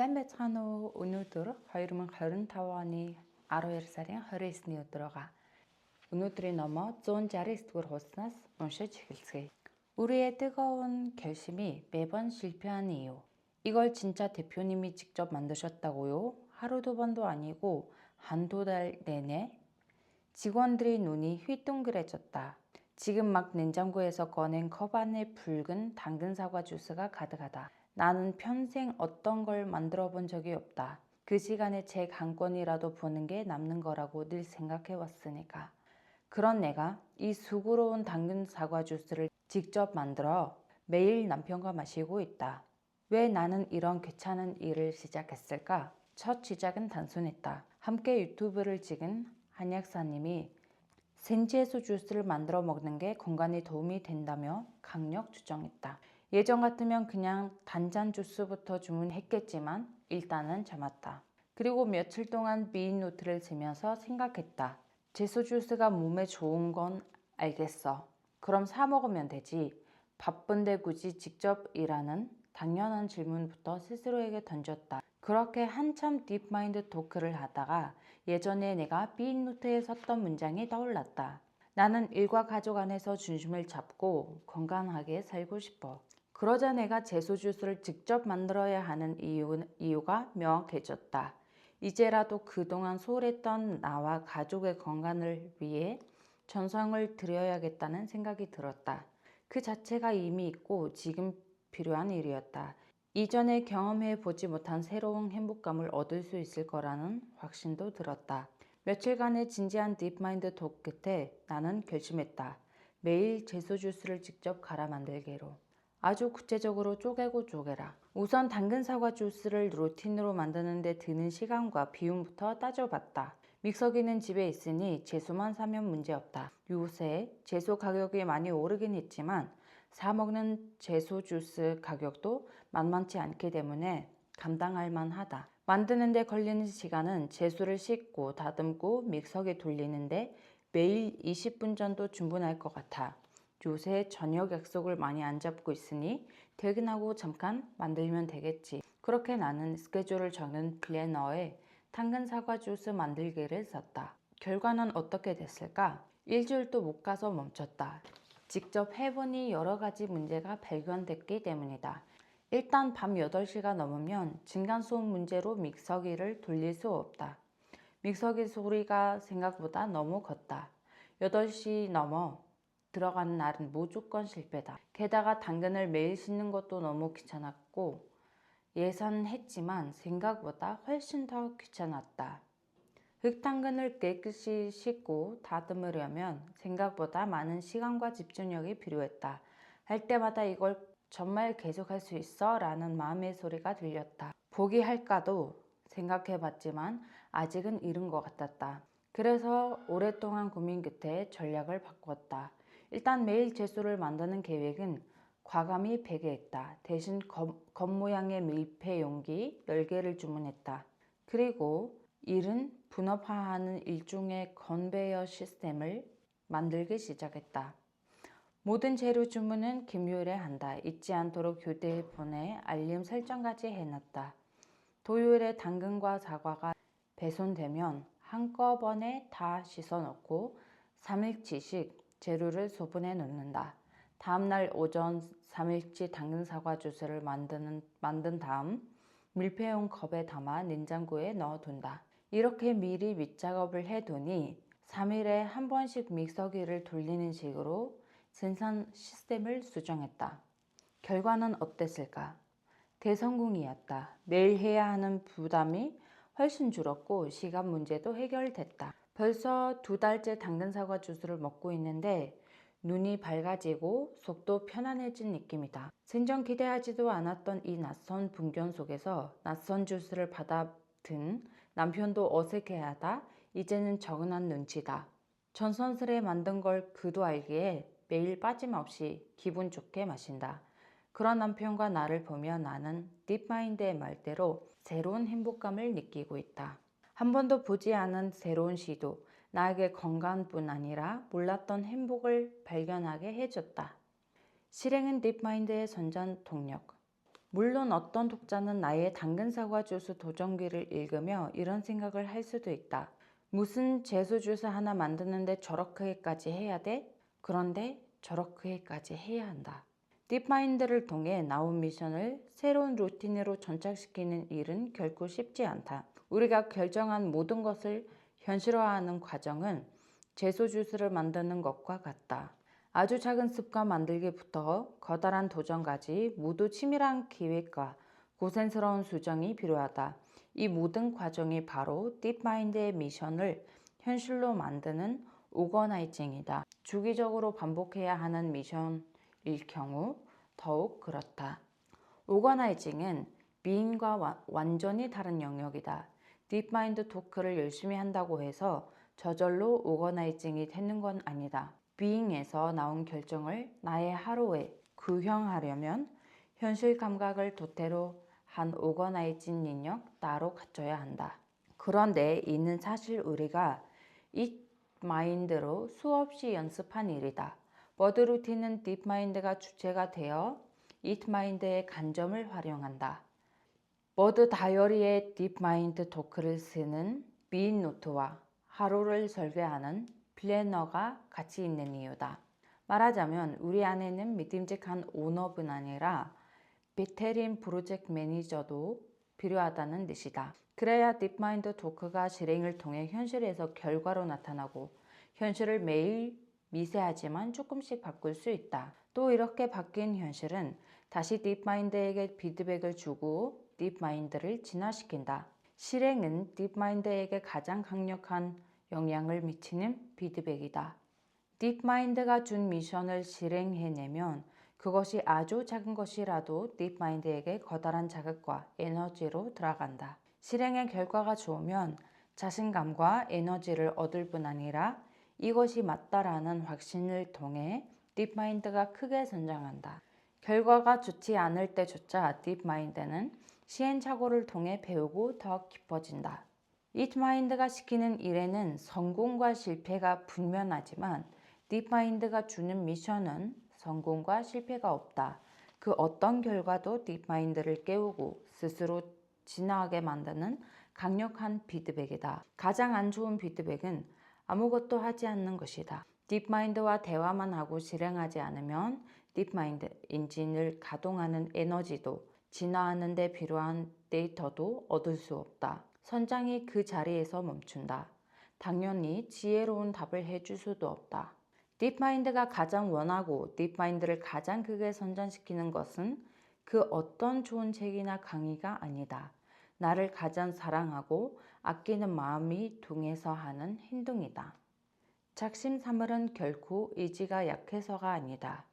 Сайн байцгаана уу? Өнөөдөр 2025 оны 12 сарын 29-ний өдөр байгаа. Өнөөдрийн номоо 169 дугаар хуудаснаас уншиж эхэлцгээе. 우리의 뜨거운 결심이 매번 실패한 이유. 이걸 진짜 대표님이 직접 만드셨다고요? 하루 두 번도 아니고 한두 달 내내? 직원들의 눈이 휘둥그레졌다. 지금 막 냉장고에서 꺼낸 컵 안에 붉은 당근 사과 주스가 가득하다. 나는 평생 어떤 걸 만들어 본 적이 없다. 그 시간에 책 한 권이라도 보는 게 남는 거라고 늘 생각해 왔으니까. 그런 내가 이 수고로운 당근 사과 주스를 직접 만들어 매일 남편과 마시고 있다. 왜 나는 이런 귀찮은 일을 시작했을까? 첫 시작은 단순했다. 함께 유튜브를 찍은 한 약사님이 생채소 주스를 만들어 먹는 게 건강에 도움이 된다며 강력 추천했다. 예전 같으면 그냥 단짠 주스부터 주문했겠지만 일단은 참았다. 그리고 며칠 동안 비인 노트를 쓰면서 생각했다. 채소 주스가 몸에 좋은 건 알겠어. 그럼 사 먹으면 되지. 바쁜데 굳이 직접 일하는 당연한 질문부터 스스로에게 던졌다. 그렇게 한참 딥마인드 토크를 하다가 예전에 내가 비인 노트에 썼던 문장이 떠올랐다. 나는 일과 가족 안에서 중심을 잡고 건강하게 살고 싶어. 그러자 내가 채소 주스를 직접 만들어야 하는 이유가 명확해졌다. 이제라도 그동안 소홀했던 나와 가족의 건강을 위해 전성을 들여야겠다는 생각이 들었다. 그 자체가 이미 있고 지금 필요한 일이었다. 이전에 경험해 보지 못한 새로운 행복감을 얻을 수 있을 거라는 확신도 들었다. 며칠간의 진지한 딥마인드 톡 끝에 나는 결심했다. 매일 채소 주스를 직접 갈아 만들기로. 아주 구체적으로 쪼개고 쪼개라. 우선 당근 사과 주스를 루틴으로 만드는 데 드는 시간과 비용부터 따져봤다. 믹서기는 집에 있으니 채소만 사면 문제없다. 요새 채소 가격이 많이 오르긴 했지만 사 먹는 채소 주스 가격도 만만치 않기 때문에 감당할 만하다. 만드는 데 걸리는 시간은 채소를 씻고 다듬고 믹서기 돌리는데 매일 20분 정도 충분할 것 같아. 요새 저녁 약속을 많이 안 잡고 있으니 퇴근하고 잠깐 만들면 되겠지. 그렇게 나는 스케줄을 적는 플래너에 당근 사과 주스 만들기를 썼다. 결과는 어떻게 됐을까? 일주일도 못 가서 멈췄다. 직접 해보니 여러 가지 문제가 발견됐기 때문이다. 일단 밤 8시가 넘으면 층간소음 문제로 믹서기를 돌릴 수 없다. 믹서기 소리가 생각보다 너무 컸다. 8시 넘어 들어가는 날은 무조건 실패다. 게다가 당근을 매일 씻는 것도 너무 귀찮았고 예상했지만 생각보다 훨씬 더 귀찮았다. 흙당근을 깨끗이 씻고 다듬으려면 생각보다 많은 시간과 집중력이 필요했다. 할 때마다 이걸 정말 계속할 수 있어? 라는 마음의 소리가 들렸다. 포기할까도 생각해봤지만 아직은 이른 것 같았다. 그래서 오랫동안 고민 끝에 전략을 바꿨다. 일단 매일 채소를 만드는 계획은 과감히 폐기했다. 대신 겉모양의 밀폐 용기 10개를 주문했다. 그리고 일은 분업화하는 일종의 컨베이어 시스템을 만들기 시작했다. 모든 재료 주문은 금요일에 한다. 잊지 않도록 휴대폰에 알림 설정까지 해놨다. 토요일에 당근과 사과가 배송되면 한꺼번에 다 씻어 넣고 3일치씩 재료를 소분해 놓는다. 다음날 오전 3일치 당근 사과 주스를 만든 다음 밀폐용 컵에 담아 냉장고에 넣어둔다. 이렇게 미리 밑작업을 해두니 3일에 한 번씩 믹서기를 돌리는 식으로 생산 시스템을 수정했다. 결과는 어땠을까? 대성공이었다. 매일 해야 하는 부담이 훨씬 줄었고 시간 문제도 해결됐다. 벌써 2달째 당근 사과 주스를 먹고 있는데 눈이 밝아지고 속도 편안해진 느낌이다. 생전 기대하지도 않았던 이 낯선 풍경 속에서 낯선 주스를 받아든 남편도 어색해하다 이제는 적응한 눈치다. 정성스레 만든 걸 그도 알기에 매일 빠짐없이 기분 좋게 마신다. 그런 남편과 나를 보며 나는 딥마인드의 말대로 새로운 행복감을 느끼고 있다. 한 번도 보지 않은 새로운 시도, 나에게 건강뿐 아니라 몰랐던 행복을 발견하게 해줬다. 실행은 딥마인드의 선전 동력. 물론 어떤 독자는 나의 당근사과 주스 도전기를 읽으며 이런 생각을 할 수도 있다. 무슨 제수 주스 하나 만드는데 저렇게까지 해야 돼? 그런데 저렇게까지 해야 한다. 딥마인드를 통해 나온 미션을 새로운 루틴으로 전착시키는 일은 결코 쉽지 않다. 우리가 결정한 모든 것을 현실화하는 과정은 제소 주스를 만드는 것과 같다. 아주 작은 습관 만들기부터 커다란 도전까지 모두 치밀한 기획과 고생스러운 수정이 필요하다. 이 모든 과정이 바로 딥마인드의 미션을 현실로 만드는 오거나이징이다. 주기적으로 반복해야 하는 미션일 경우 더욱 그렇다. 오거나이징은 비인과 완전히 다른 영역이다. 딥마인드 토크를 열심히 한다고 해서 저절로 오거나이징이 되는 건 아니다. 비잉에서 나온 결정을 나의 하루에 구현하려면 현실 감각을 토대로 한 오거나이징 능력 따로 갖춰야 한다. 그런데 이는 사실 우리가 이 마인드로 수없이 연습한 일이다. 버드 루틴은 딥마인드가 주체가 되어 이트마인드의 관점을 활용한다. 버드 다이어리의 딥마인드 토크를 쓰는 비인 노트와 하루를 설계하는 플래너가 같이 있는 이유다. 말하자면 우리 안에는 믿음직한 오너뿐 아니라 베테랑 프로젝트 매니저도 필요하다는 뜻이다. 그래야 딥마인드 토크가 실행을 통해 현실에서 결과로 나타나고 현실을 매일 미세하지만 조금씩 바꿀 수 있다. 또 이렇게 바뀐 현실은 다시 딥마인드에게 피드백을 주고 딥마인드를 진화시킨다. 실행은 딥마인드에게 가장 강력한 영향을 미치는 피드백이다. 딥마인드가 준 미션을 실행해내면 그것이 아주 작은 것이라도 딥마인드에게 커다란 자극과 에너지로 들어간다. 실행의 결과가 좋으면 자신감과 에너지를 얻을 뿐 아니라 이것이 맞다라는 확신을 통해 딥마인드가 크게 성장한다. 결과가 좋지 않을 때조차 딥마인드는 시행착오를 통해 배우고 더 깊어진다. 딥마인드가 시키는 일에는 성공과 실패가 분명하지만 딥마인드가 주는 미션은 성공과 실패가 없다. 그 어떤 결과도 딥마인드를 깨우고 스스로 진화하게 만드는 강력한 피드백이다. 가장 안 좋은 피드백은 아무것도 하지 않는 것이다. 딥마인드와 대화만 하고 실행하지 않으면 딥마인드 엔진을 가동하는 에너지도 진화하는 데 필요한 데이터도 얻을 수 없다. 선장이 그 자리에서 멈춘다. 당연히 지혜로운 답을 해줄 수도 없다. 딥마인드가 가장 원하고 딥마인드를 가장 크게 선전시키는 것은 그 어떤 좋은 책이나 강의가 아니다. 나를 가장 사랑하고 아끼는 마음이 통해서 하는 행동이다. 작심삼일은 결코 의지가 약해서가 아니다.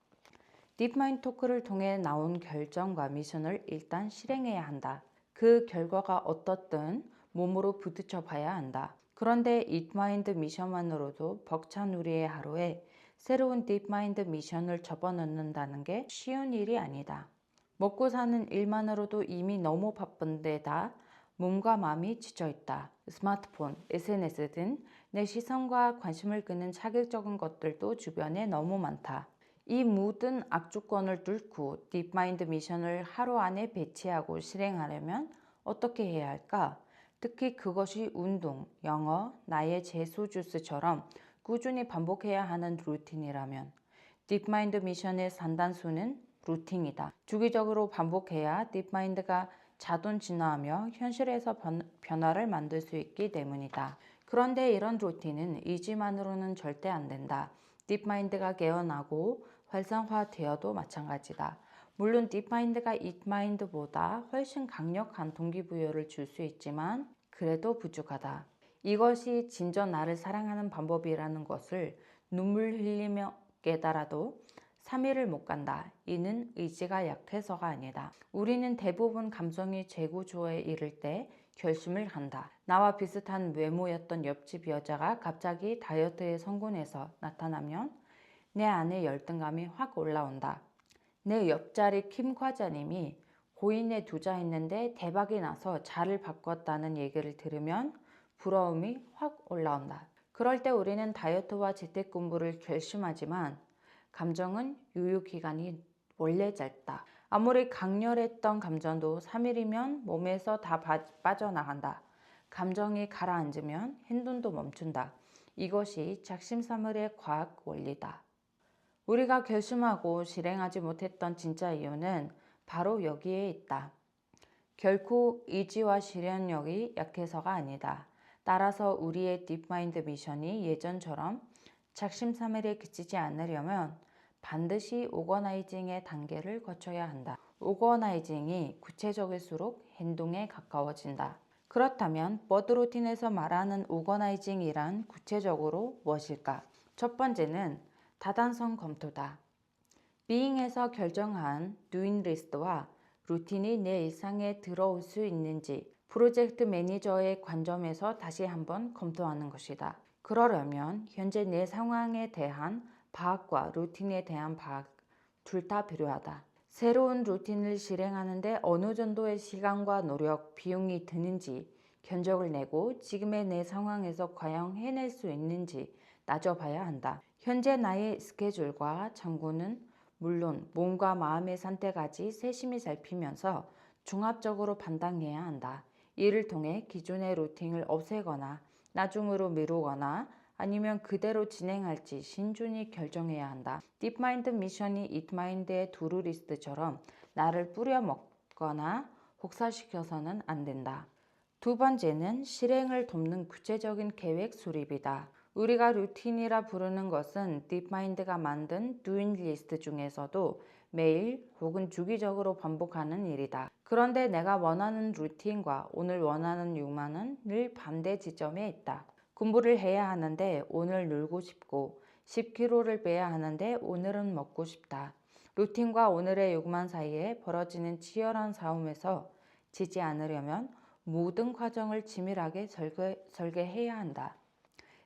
딥마인드 토크를 통해 나온 결정과 미션을 일단 실행해야 한다. 그 결과가 어떻든 몸으로 부딪혀 봐야 한다. 그런데 딥마인드 미션만으로도 벅찬 우리의 하루에 새로운 딥마인드 미션을 접어넣는다는 게 쉬운 일이 아니다. 먹고 사는 일만으로도 이미 너무 바쁜데다 몸과 마음이 지쳐있다. 스마트폰, SNS 등 내 시선과 관심을 끄는 자극적인 것들도 주변에 너무 많다. 이 모든 악조건을 뚫고 딥마인드 미션을 하루 안에 배치하고 실행하려면 어떻게 해야 할까? 특히 그것이 운동, 영어, 나의 제소 주스처럼 꾸준히 반복해야 하는 루틴이라면 딥마인드 미션의 산단수는 루틴이다. 주기적으로 반복해야 딥마인드가 자동 진화하며 현실에서 변화를 만들 수 있기 때문이다. 그런데 이런 루틴은 의지만으로는 절대 안 된다. 딥마인드가 깨어나고 활성화되어도 마찬가지다. 물론 딥마인드가 이트마인드보다 훨씬 강력한 동기부여를 줄 수 있지만 그래도 부족하다. 이것이 진짜 나를 사랑하는 방법이라는 것을 눈물 흘리며 깨달아도 3일을 못 간다. 이는 의지가 약해서가 아니다. 우리는 대부분 감성이 최고조에 이를 때 결심을 한다. 나와 비슷한 외모였던 옆집 여자가 갑자기 다이어트에 성공해서 나타나면 내 안에 열등감이 확 올라온다. 내 옆자리 킴 과장님이 고인에 투자했는데 대박이 나서 자를 바꿨다는 얘기를 들으면 부러움이 확 올라온다. 그럴 때 우리는 다이어트와 재택근무를 결심하지만 감정은 유효기간이 원래 짧다. 아무리 강렬했던 감정도 3일이면 몸에서 다 빠져나간다. 감정이 가라앉으면 행동도 멈춘다. 이것이 작심삼일의 과학 원리다. 우리가 결심하고 실행하지 못했던 진짜 이유는 바로 여기에 있다. 결코 의지와 실현력이 약해서가 아니다. 따라서 우리의 딥마인드 미션이 예전처럼 작심삼일에 그치지 않으려면 반드시 오거나이징의 단계를 거쳐야 한다. 오거나이징이 구체적일수록 행동에 가까워진다. 그렇다면 버드 루틴에서 말하는 오거나이징이란 구체적으로 무엇일까? 첫 번째는 다단성 검토다. 비잉에서 결정한 doing 리스트와 루틴이 내 일상에 들어올 수 있는지 프로젝트 매니저의 관점에서 다시 한번 검토하는 것이다. 그러려면 현재 내 상황에 대한 파악과 루틴에 대한 파악 둘 다 필요하다. 새로운 루틴을 실행하는데 어느 정도의 시간과 노력, 비용이 드는지 견적을 내고 지금의 내 상황에서 과연 해낼 수 있는지 따져봐야 한다. 현재 나의 스케줄과 장구는 물론 몸과 마음의 상태까지 세심히 살피면서 종합적으로 판단해야 한다. 이를 통해 기존의 루틴을 없애거나 나중으로 미루거나 아니면 그대로 진행할지 신중히 결정해야 한다. 딥마인드 미션이 이트마인드의 두루리스트처럼 나를 뿌려먹거나 혹사시켜서는 안 된다. 두 번째는 실행을 돕는 구체적인 계획 수립이다. 우리가 루틴이라 부르는 것은 딥마인드가 만든 doing 리스트 중에서도 매일 혹은 주기적으로 반복하는 일이다. 그런데 내가 원하는 루틴과 오늘 원하는 욕망은 늘 반대 지점에 있다. 공부를 해야 하는데 오늘 놀고 싶고 10kg를 빼야 하는데 오늘은 먹고 싶다. 루틴과 오늘의 욕망 사이에 벌어지는 치열한 싸움에서 지지 않으려면 모든 과정을 치밀하게 설계해야 한다.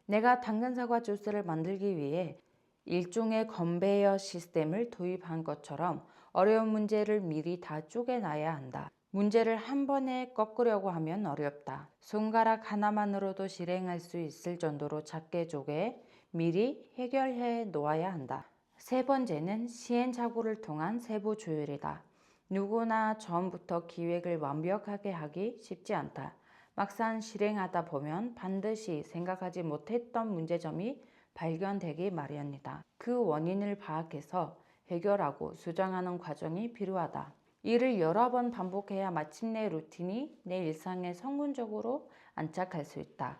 내가 당근사과 주스를 만들기 위해 일종의 건베이어 시스템을 도입한 것처럼 어려운 문제를 미리 다 쪼개놔야 한다. 문제를 한 번에 꺾으려고 하면 어렵다. 손가락 하나만으로도 실행할 수 있을 정도로 작게 쪼개 미리 해결해 놓아야 한다. 세 번째는 시행착오를 통한 세부 조율이다. 누구나 처음부터 기획을 완벽하게 하기 쉽지 않다. 막상 실행하다 보면 반드시 생각하지 못했던 문제점이 발견되기 마련이다. 그 원인을 파악해서 해결하고 수정하는 과정이 필요하다. 이를 여러 번 반복해야 마침내 루틴이 내 일상에 성공적으로 안착할 수 있다.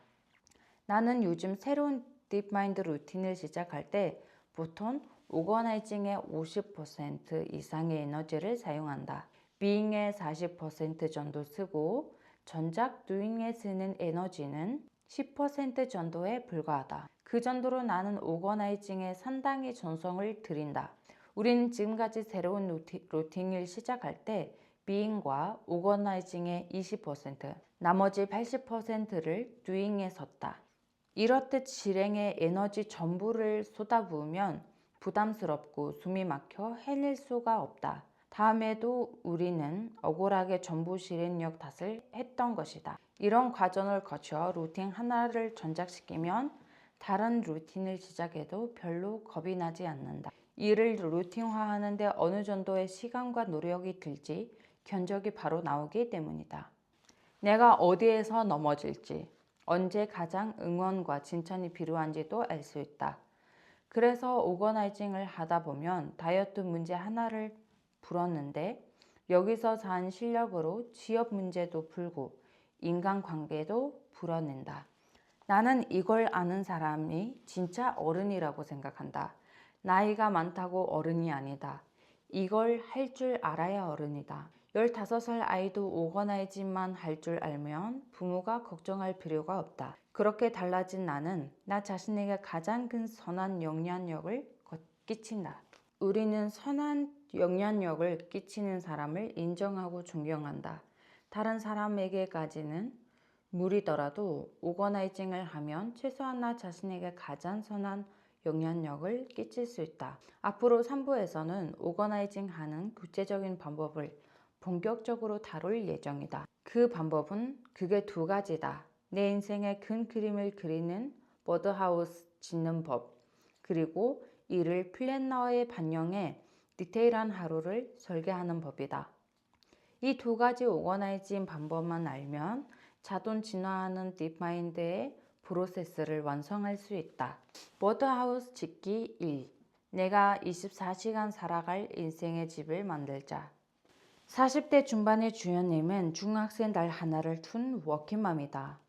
나는 요즘 새로운 딥마인드 루틴을 시작할 때 보통 오거나이징의 50% 이상의 에너지를 사용한다. 비잉의 40% 정도 쓰고 전작 doing에 쓰는 에너지는 10% 정도에 불과하다. 그 정도로 나는 오거나이징에 상당히 정성을 들인다. 우리는 지금까지 새로운 루틴을 시작할 때 비잉과 오거나이징의 20%, 나머지 80%를 doing에 썼다. 이렇듯 실행에 에너지 전부를 쏟아부으면 부담스럽고 숨이 막혀 해낼 수가 없다. 다음에도 우리는 억울하게 전부 실행력 탓을 했던 것이다. 이런 과정을 거쳐 루틴 하나를 전작시키면 다른 루틴을 시작해도 별로 겁이 나지 않는다. 이를 루틴화하는데 어느 정도의 시간과 노력이 들지 견적이 바로 나오기 때문이다. 내가 어디에서 넘어질지, 언제 가장 응원과 칭찬이 필요한지도 알 수 있다. 그래서 오거나이징을 하다 보면 다이어트 문제 하나를 풀었는데 여기서 산 실력으로 취업 문제도 풀고 인간관계도 풀어낸다. 나는 이걸 아는 사람이 진짜 어른이라고 생각한다. 나이가 많다고 어른이 아니다. 이걸 할 줄 알아야 어른이다. 15살 아이도 오거나이징만 할 줄 알면 부모가 걱정할 필요가 없다. 그렇게 달라진 나는 나 자신에게 가장 큰 선한 영향력을 끼친다. 우리는 선한 영향력을 끼치는 사람을 인정하고 존경한다. 다른 사람에게까지는 무리더라도 오거나이징을 하면 최소한 나 자신에게 가장 선한 영향력을 끼칠 수 있다. 앞으로 3부에서는 오거나이징 하는 구체적인 방법을 본격적으로 다룰 예정이다. 그 방법은 그게 두 가지다. 내 인생의 큰 그림을 그리는 버드하우스 짓는 법, 그리고 이를 플래너에 반영해 디테일한 하루를 설계하는 법이다. 이 두 가지 오거나이징 방법만 알면 자동 진화하는 딥마인드의 프로세스를 완성할 수 있다. 버드하우스 짓기 1. 내가 24시간 살아갈 인생의 집을 만들자. 40대 중반의 주연님은 중학생 딸 하나를 둔 워킹맘이다.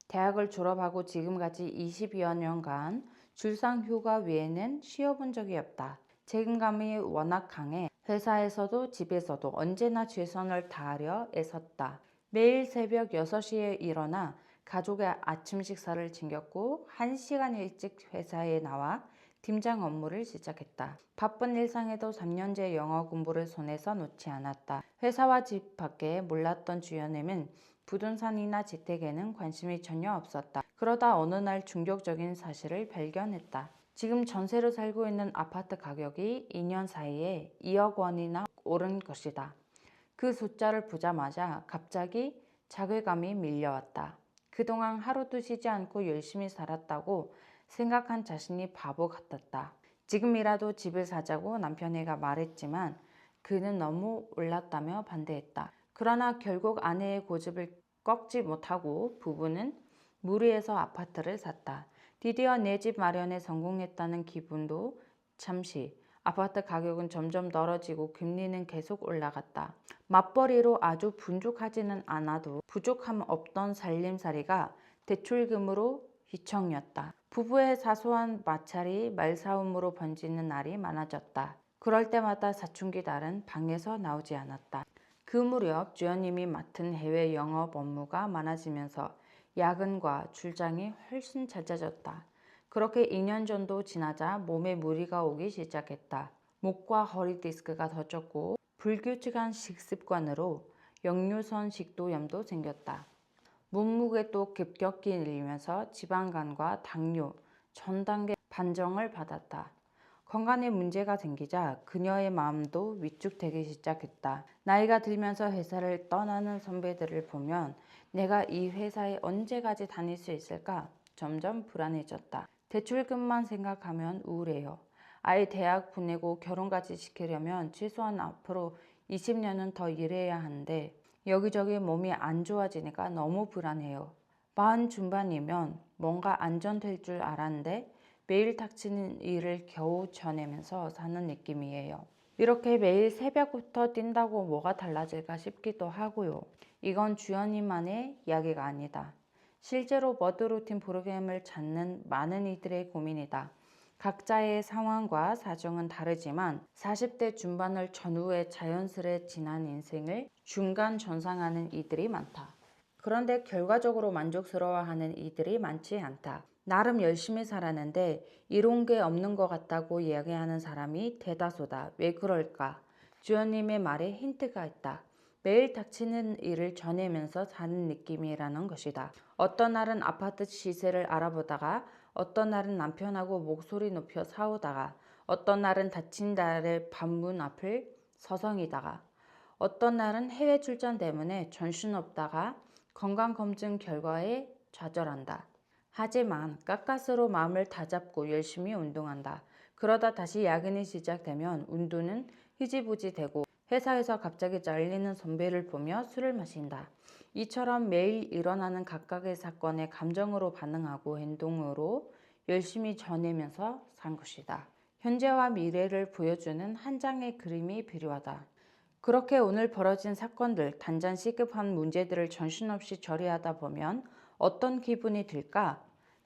대학을 졸업하고 지금까지 20여 년간 출산 휴가 외에는 쉬어본 적이 없다. 책임감이 워낙 강해 회사에서도 집에서도 언제나 최선을 다하려 애썼다. 매일 새벽 6시에 일어나 가족의 아침 식사를 챙겼고 1시간 일찍 회사에 나와 팀장 업무를 시작했다. 바쁜 일상에도 3년째 영어 공부를 손에서 놓지 않았다. 회사와 집 밖에 몰랐던 주연님은 부동산이나 재테크에는 관심이 전혀 없었다. 그러다 어느 날 충격적인 사실을 발견했다. 지금 전세로 살고 있는 아파트 가격이 2년 사이에 2억 원이나 오른 것이다. 그 숫자를 보자마자 갑자기 자괴감이 밀려왔다. 그동안 하루도 쉬지 않고 열심히 살았다고 생각한 자신이 바보 같았다. 지금이라도 집을 사자고 남편애가 말했지만 그는 너무 올랐다며 반대했다. 그러나 결국 아내의 고집을 꺾지 못하고 부부는 무리해서 아파트를 샀다. 드디어 내 집 마련에 성공했다는 기분도 잠시. 아파트 가격은 점점 떨어지고 금리는 계속 올라갔다. 맞벌이로 아주 풍족하지는 않아도 부족함 없던 살림살이가 대출금으로 휘청였다. 부부의 사소한 마찰이 말싸움으로 번지는 날이 많아졌다. 그럴 때마다 사춘기 딸은 방에서 나오지 않았다. 그 무렵 주연님이 맡은 해외 영업 업무가 많아지면서 야근과 출장이 훨씬 잦아졌다. 그렇게 2년 정도 지나자 몸에 무리가 오기 시작했다. 목과 허리 디스크가 터졌고 불규칙한 식습관으로 역류성 식도염도 생겼다. 몸무게도 급격히 늘면서 지방간과 당뇨, 전 단계 판정을 받았다. 건강에 문제가 생기자 그녀의 마음도 위축되기 시작했다. 나이가 들면서 회사를 떠나는 선배들을 보면 내가 이 회사에 언제까지 다닐 수 있을까 점점 불안해졌다. 대출금만 생각하면 우울해요. 아이 대학 보내고 결혼까지 시키려면 최소한 앞으로 20년은 더 일해야 하는데 여기저기 몸이 안 좋아지니까 너무 불안해요. 40 중반이면 뭔가 안정될 줄 알았는데 매일 닥치는 일을 겨우 쳐내면서 사는 느낌이에요. 이렇게 매일 새벽부터 뛴다고 뭐가 달라질까 싶기도 하고요. 이건 주연님만의 이야기가 아니다. 실제로 버드 루틴 프로그램을 찾는 많은 이들의 고민이다. 각자의 상황과 사정은 다르지만 40대 중반을 전후에 자연스레 지난 인생을 중간 전상하는 이들이 많다. 그런데 결과적으로 만족스러워하는 이들이 많지 않다. 나름 열심히 살았는데 이룬 게 없는 것 같다고 이야기하는 사람이 대다수다. 왜 그럴까? 주연님의 말에 힌트가 있다. 매일 닥치는 일을 전해면서 사는 느낌이라는 것이다. 어떤 날은 아파트 시세를 알아보다가 어떤 날은 남편하고 목소리 높여 싸우다가 어떤 날은 다친 딸의 방문 앞을 서성이다가 어떤 날은 해외 출장 때문에 정신없다가 건강검진 결과에 좌절한다. 하지만 가까스로 마음을 다잡고 열심히 운동한다. 그러다 다시 야근이 시작되면 운동은 흐지부지 되고 회사에서 갑자기 잘리는 선배를 보며 술을 마신다. 이처럼 매일 일어나는 각각의 사건에 감정으로 반응하고 행동으로 열심히 전해면서 산 것이다. 현재와 미래를 보여주는 한 장의 그림이 필요하다. 그렇게 오늘 벌어진 사건들, 단전 시급한 문제들을 정신없이 처리하다 보면 어떤 기분이 들까?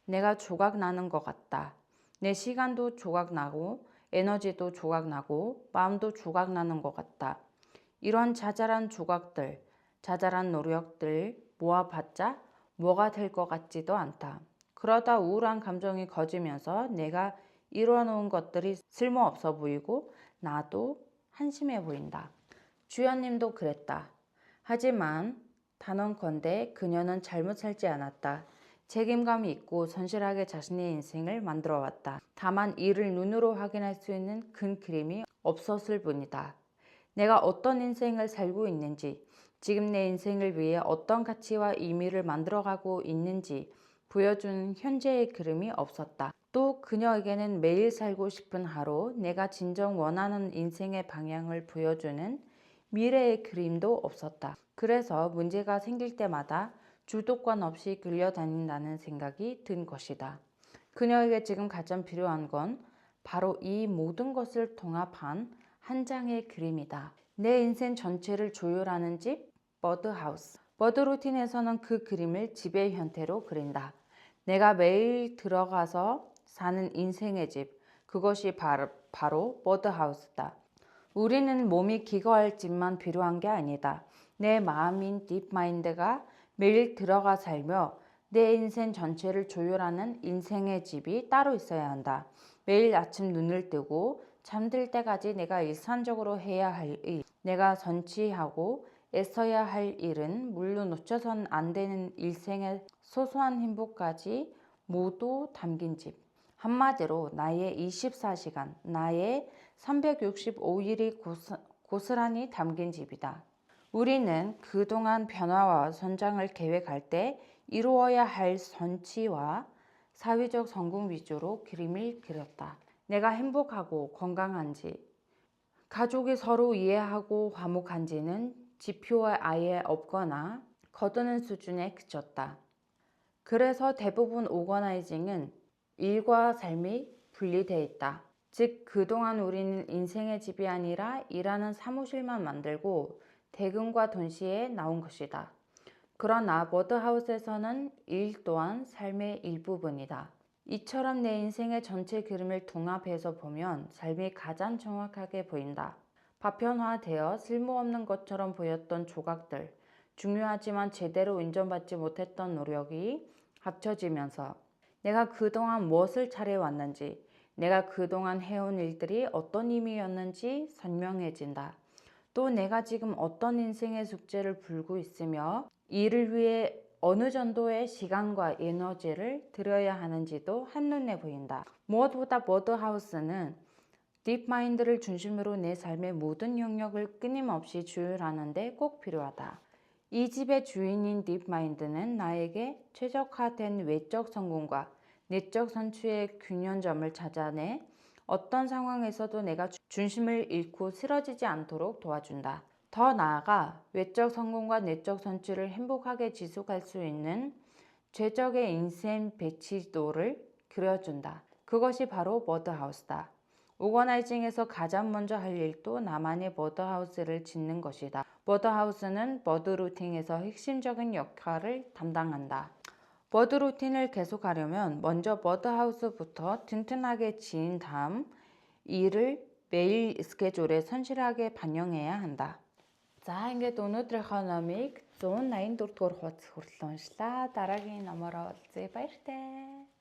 내가 조각나는 것 같다. 내 시간도 조각나고 에너지도 조각나고 마음도 조각나는 것 같다. 이런 자잘한 조각들, 자잘한 노력들 모아봤자 뭐가 될 것 같지도 않다. 그러다 우울한 감정이 거지면서 내가 이뤄놓은 것들이 쓸모없어 보이고 나도 한심해 보인다. 주연님도 그랬다. 하지만 단언컨대 그녀는 잘못 살지 않았다. 책임감이 있고 성실하게 자신의 인생을 만들어 왔다. 다만 이를 눈으로 확인할 수 있는 큰 그림이 없었을 뿐이다. 내가 어떤 인생을 살고 있는지, 지금 내 인생을 위해 어떤 가치와 의미를 만들어가고 있는지 보여주는 현재의 그림이 없었다. 또 그녀에게는 매일 살고 싶은 하루, 내가 진정 원하는 인생의 방향을 보여주는 미래의 그림도 없었다. 그래서 문제가 생길 때마다 주도권 없이 끌려다닌다는 생각이 든 것이다. 그녀에게 지금 가장 필요한 건 바로 이 모든 것을 통합한 한 장의 그림이다. 내 인생 전체를 조율하는 집, 버드하우스. 버드 루틴에서는 그 그림을 집의 형태로 그린다. 내가 매일 들어가서 사는 인생의 집, 그것이 바로 버드하우스다. 우리는 몸이 기거할 집만 필요한 게 아니다. 내 마음인 딥마인드가 매일 들어가 살며 내 인생 전체를 조율하는 인생의 집이 따로 있어야 한다. 매일 아침 눈을 뜨고 잠들 때까지 내가 일상적으로 해야 할 일, 내가 선취하고 애써야 할 일은 물론 놓쳐선 안 되는 일생의 소소한 행복까지 모두 담긴 집. 한마디로 나의 24시간, 나의 365일이 고스란히 담긴 집이다. 우리는 그동안 변화와 성장을 계획할 때 이루어야 할 선취와 사회적 성공 위주로 그림을 그렸다. 내가 행복하고 건강한지, 가족이 서로 이해하고 화목한지는 지표가 아예 없거나 거두는 수준에 그쳤다. 그래서 대부분 오거나이징은 일과 삶이 분리되어 있다. 즉 그동안 우리는 인생의 집이 아니라 일하는 사무실만 만들고 대금과 동시에 나온 것이다. 그러나 버드하우스에서는 일 또한 삶의 일부분이다. 이처럼 내 인생의 전체 그림을 통합해서 보면 삶이 가장 정확하게 보인다. 파편화되어 쓸모없는 것처럼 보였던 조각들, 중요하지만 제대로 인정받지 못했던 노력이 합쳐지면서 내가 그동안 무엇을 잘해왔는지, 내가 그동안 해온 일들이 어떤 의미였는지 선명해진다. 또 내가 지금 어떤 인생의 숙제를 풀고 있으며 이를 위해 어느 정도의 시간과 에너지를 들여야 하는지도 한눈에 보인다. 무엇보다 버드하우스는 딥마인드를 중심으로 내 삶의 모든 영역을 끊임없이 조율하는 데 꼭 필요하다. 이 집의 주인인 딥마인드는 나에게 최적화된 외적 성공과 내적 선취의 균형점을 찾아내 어떤 상황에서도 내가 중심을 잃고 쓰러지지 않도록 도와준다. 더 나아가 외적 성공과 내적 선취를 행복하게 지속할 수 있는 최적의 인생 배치도를 그려준다. 그것이 바로 버드하우스다. 오거나이징에서 가장 먼저 할 일도 나만의 버드하우스를 짓는 것이다. 버드하우스는 버드 루틴에서 핵심적인 역할을 담당한다. 버드 루틴을 계속하려면 먼저 버드하우스부터 튼튼하게 지은 다음 이를 매일 스케줄에 성실하게 반영해야 한다. За ингээд өнөөдрийнхөө номыг 184 дугаар хуудас хүртэл уншлаа. Дараагийн номороо уулзъя. Баяртай.